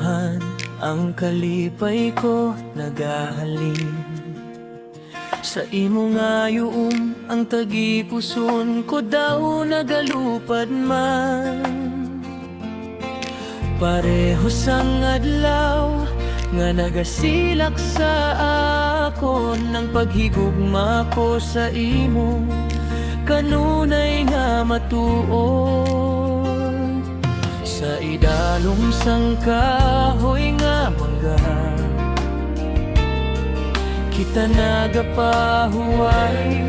kaumhan, ang kalipay ko nagahalin. Sa imo nga yuong ang tagipuson ko daw nagalupad man. Pareho sang adlaw nga nagasilak sa akon ang paghigugma ko sa imo, kanunay nga matuon. Sa idalom sang kahoy nga mangga, kita nagapahuway,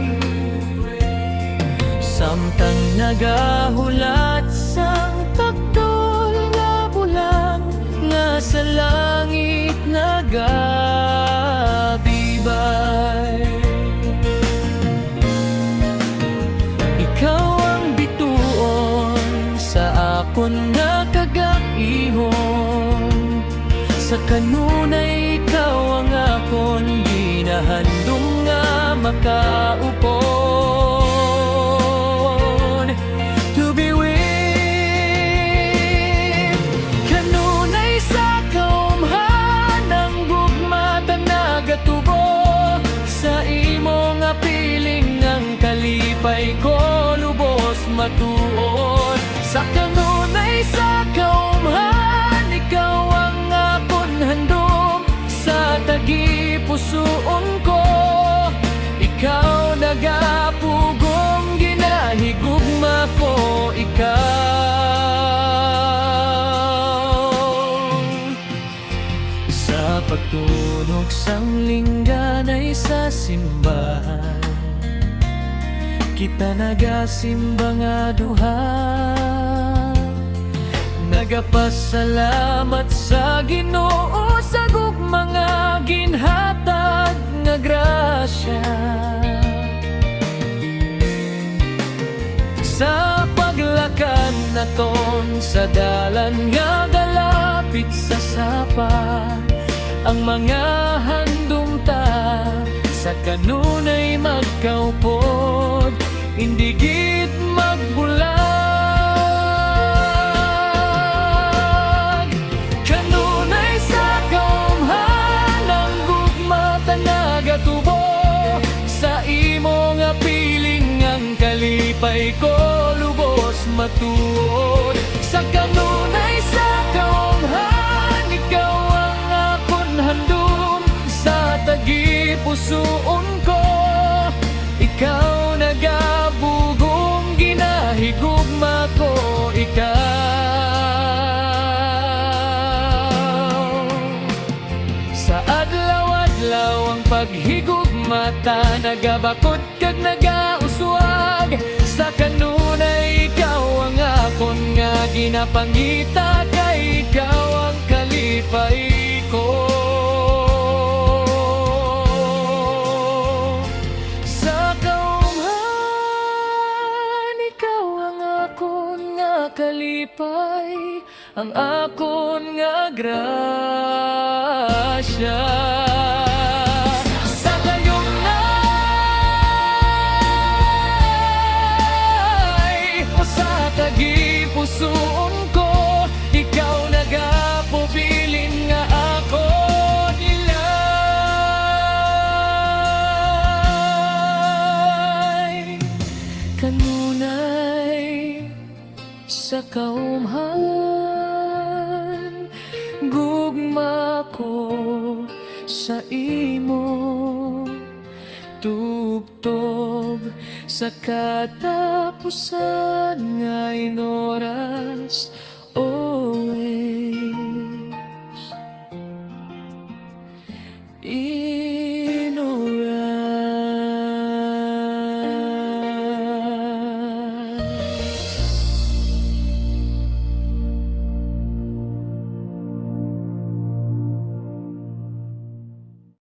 samtang nagahulat sang taktol nga bulang nga sa langit nagabibay. Ikaw ang bituon sa akon nga kagaihon, sa kanunay ikaw ang akon ginahandom nga makaupon. To be with, kanunay sa kaumhan ang gugma ta nagatubo, sa imo nga piling ang kalipay ko lubos matuon. Sa kanunay sa kaumhan ikaw ang akon handom, sa tagipusoon ko ikaw nagapugong ginahigugma ko ikaw. Sa pagtunog sang lingganay sa simbahan, kita nagasimba nga duha, nagapasalamat sa Ginoo sa gugma nga ginhatag nga grasya. Sa paglakad naton sa dalan nga galapit sa sapa, ang mga handom ta sa kanunay magkaupod, indigit magbulag. Kanunay sa kaumhan ang gugma ta nagatubo, sa imo nga piling ang kalipay ko lubos matuod. Sa kanunay sa kaumhan ikaw ang akon handom, sa tagipusoon ko ikaw nagabugong ginahigugma ko ikaw. Sa adlaw-adlaw ang paghigugma ta nagabakot kag nagauswag, sa kanunay ikaw ang akon nga ginapangita, kay ikaw ang kalipay ko. Sa kaumhan ikaw ang akon nga kalipay, ang akon nga grasya. Sa kayunay o sa tagipusoon ko ikaw nagapubilin nga ako nilay. Kanunay sa kaumhan gugma ko sa imo, tubtob sa katapusan nga inoras. Oh,